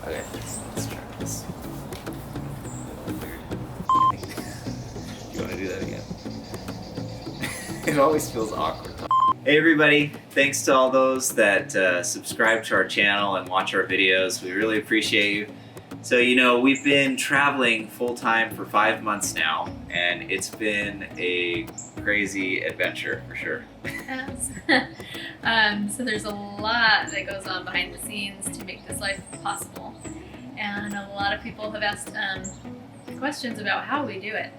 Okay, let's try this. Weird. You want to do that again? It always feels awkward. Hey everybody, thanks to all those that subscribe to our channel and watch our videos. We really appreciate you. So, you know, we've been traveling full-time for 5 months now, and it's been a crazy adventure for sure. Yes. So there's a lot that goes on behind the scenes to make this life possible. And a lot of people have asked questions about how we do it.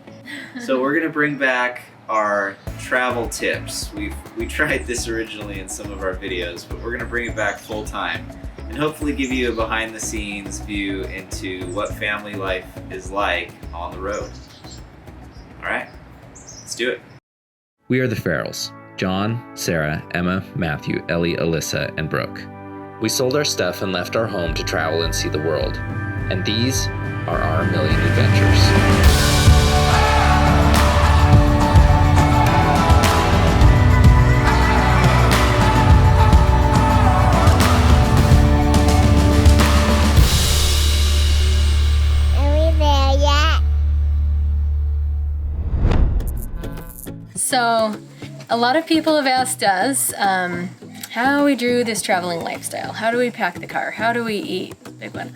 So we're gonna bring back our travel tips. We tried this originally in some of our videos, but we're gonna bring it back full time and hopefully give you a behind the scenes view into what family life is like on the road. All right, let's do it. We are the Farrells: John, Sarah, Emma, Matthew, Ellie, Alyssa, and Brooke. We sold our stuff and left our home to travel and see the world. And these are our million adventures. So a lot of people have asked us how we do this traveling lifestyle. How do we pack the car? How do we eat? Big one.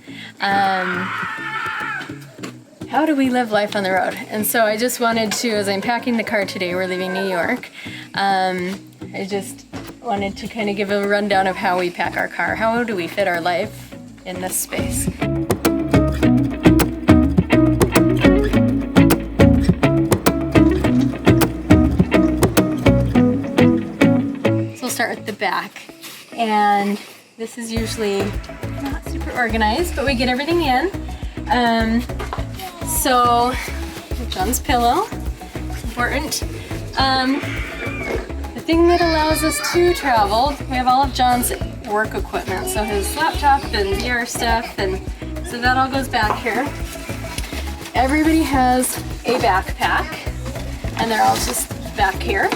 How do we live life on the road? And so I just wanted to, as I'm packing the car today, we're leaving New York, I just wanted to kind of give a rundown of how we pack our car. How do we fit our life in this space? Start with the back, and this is usually not super organized, but we get everything in. So John's pillow, important. The thing that allows us to travel, we have all of John's work equipment, so his laptop and VR stuff, and so that all goes back here. Everybody has a backpack, and they're all just back here.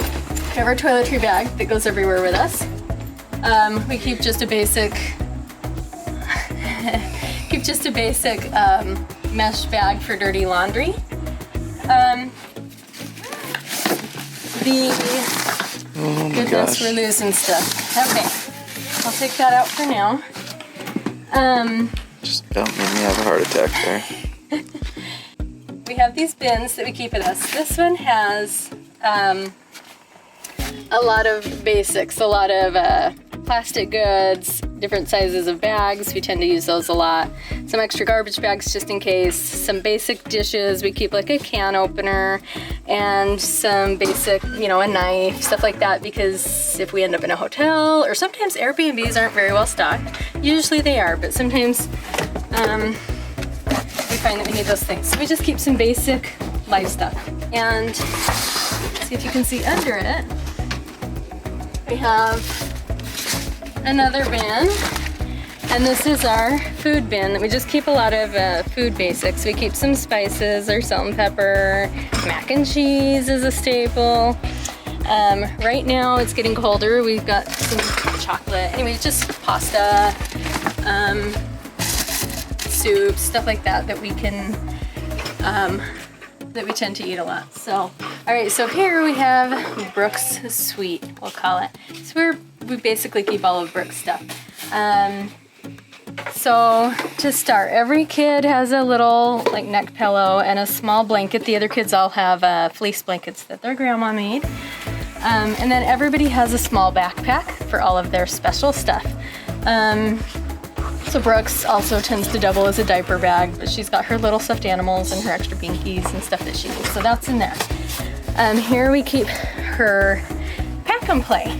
We have our toiletry bag that goes everywhere with us. We keep just a basic, mesh bag for dirty laundry. Goodness, we're losing stuff. Okay, I'll take that out for now. Just don't make me have a heart attack there. We have these bins that we keep with us. This one has a lot of basics, a lot of plastic goods, different sizes of bags. We tend to use those a lot. Some extra garbage bags just in case. Some basic dishes. We keep like a can opener and some basic, you know, a knife, stuff like that, because if we end up in a hotel, or sometimes Airbnbs aren't very well stocked. Usually they are, but sometimes we find that we need those things. So we just keep some basic life stuff. And see if you can see under it. We have another bin, and this is our food bin that we just keep a lot of food basics. We keep some spices or salt and pepper. Mac and cheese is a staple. Right now it's getting colder. We've got some chocolate. Anyway, just pasta, soup, stuff like that that we can that we tend to eat a lot. So, all right, so here we have Brooke's Suite, we'll call it. So we basically keep all of Brooke's stuff. So to start, every kid has a little like neck pillow and a small blanket. The other kids all have fleece blankets that their grandma made. And then everybody has a small backpack for all of their special stuff. So Brooks also tends to double as a diaper bag, but she's got her little stuffed animals and her extra binkies and stuff that she needs. So that's in there. Here we keep her pack and play.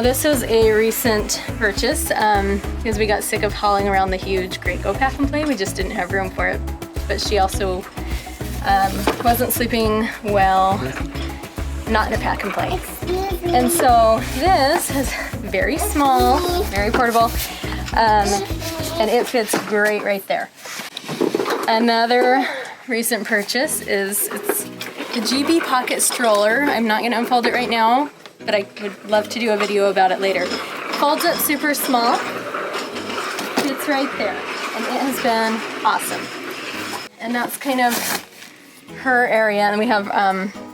This was a recent purchase because we got sick of hauling around the huge Graco pack and play. We just didn't have room for it. But she also wasn't sleeping well, not in a pack and play. And so this is very small, very portable, and it fits great right there. Another recent purchase is it's the GB Pocket Stroller. I'm not gonna unfold it right now, but I would love to do a video about it later. Folds up super small, fits is right there, and it has been awesome. And that's kind of her area, and we have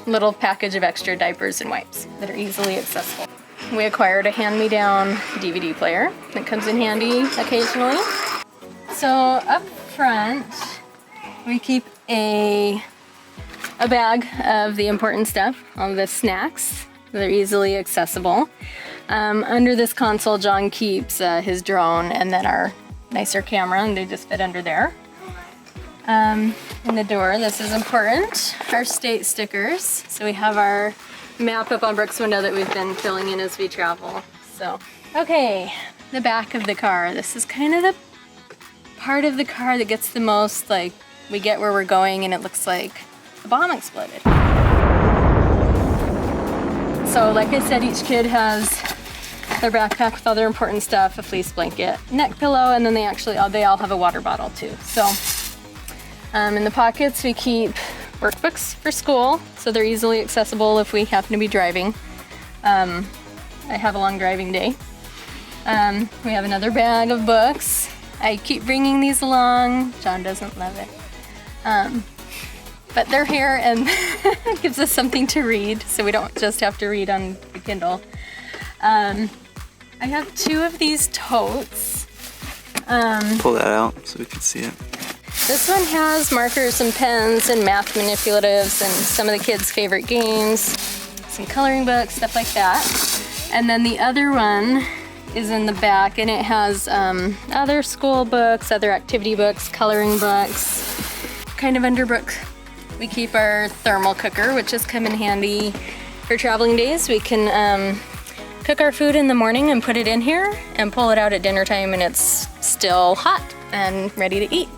little package of extra diapers and wipes that are easily accessible. We acquired a hand-me-down DVD player that comes in handy occasionally. So up front, we keep a bag of the important stuff, all the snacks that are easily accessible. Under this console, John keeps his drone and then our nicer camera, and they just fit under there. In the door, this is important, our state stickers. So we have our map up on Brooke's window that we've been filling in as we travel. So, okay, the back of the car. This is kind of the part of the car that gets the most, like, we get where we're going and it looks like a bomb exploded. So like I said, each kid has their backpack with all their important stuff, a fleece blanket, neck pillow, and then they all have a water bottle too. So in the pockets we keep workbooks for school, so they're easily accessible if we happen to be driving. I have a long driving day. We have another bag of books. I keep bringing these along. John doesn't love it. But they're here and it gives us something to read, so we don't just have to read on the Kindle. I have 2 of these totes. Pull that out so we can see it. This one has markers and pens and math manipulatives and some of the kids' favorite games, some coloring books, stuff like that. And then the other one is in the back, and it has other school books, other activity books, coloring books. Kind of under Brooke, we keep our thermal cooker, which has come in handy for traveling days. We can cook our food in the morning and put it in here and pull it out at dinner time, and it's still hot and ready to eat.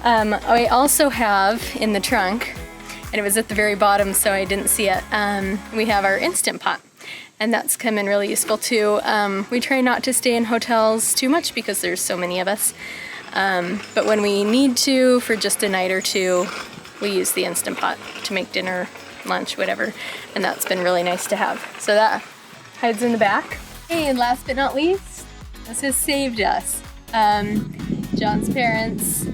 I also have in the trunk, and it was at the very bottom so I didn't see it, we have our Instant Pot, and that's come in really useful too. We try not to stay in hotels too much because there's so many of us, but when we need to for just a night or two, we use the Instant Pot to make dinner, lunch, whatever, and that's been really nice to have. So that hides in the back. Hey, and last but not least, this has saved us. John's parents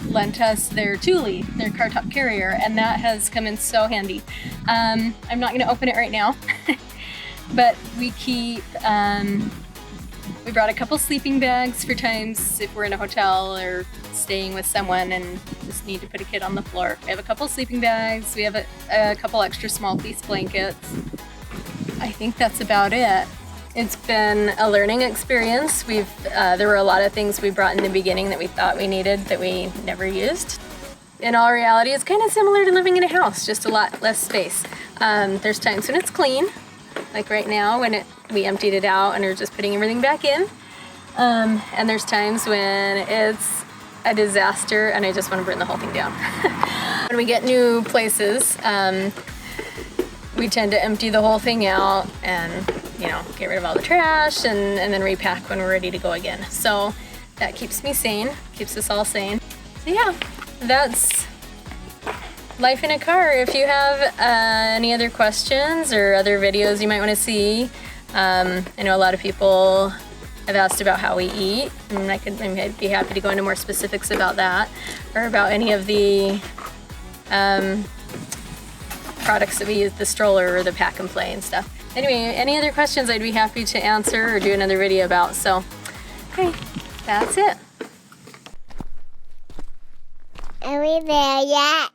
lent us their Thule, their car top carrier, and that has come in so handy. I'm not going to open it right now, but we keep, we brought a couple sleeping bags for times if we're in a hotel or staying with someone and just need to put a kid on the floor. We have a couple sleeping bags, we have a couple extra small fleece blankets. I think that's about it. It's been a learning experience. There were a lot of things we brought in the beginning that we thought we needed that we never used. In all reality, it's kind of similar to living in a house, just a lot less space. There's times when it's clean, like right now when we emptied it out and are just putting everything back in. And there's times when it's a disaster and I just want to burn the whole thing down. When we get new places, we tend to empty the whole thing out and, get rid of all the trash and then repack when we're ready to go again. So that keeps me sane, keeps us all sane. So yeah, that's life in a car. If you have any other questions or other videos you might want to see, I know a lot of people have asked about how we eat, and I'd be happy to go into more specifics about that or about any of the products that we use, the stroller or the pack and play and stuff. Anyway, any other questions I'd be happy to answer or do another video about. So, okay, that's it. Are we there yet?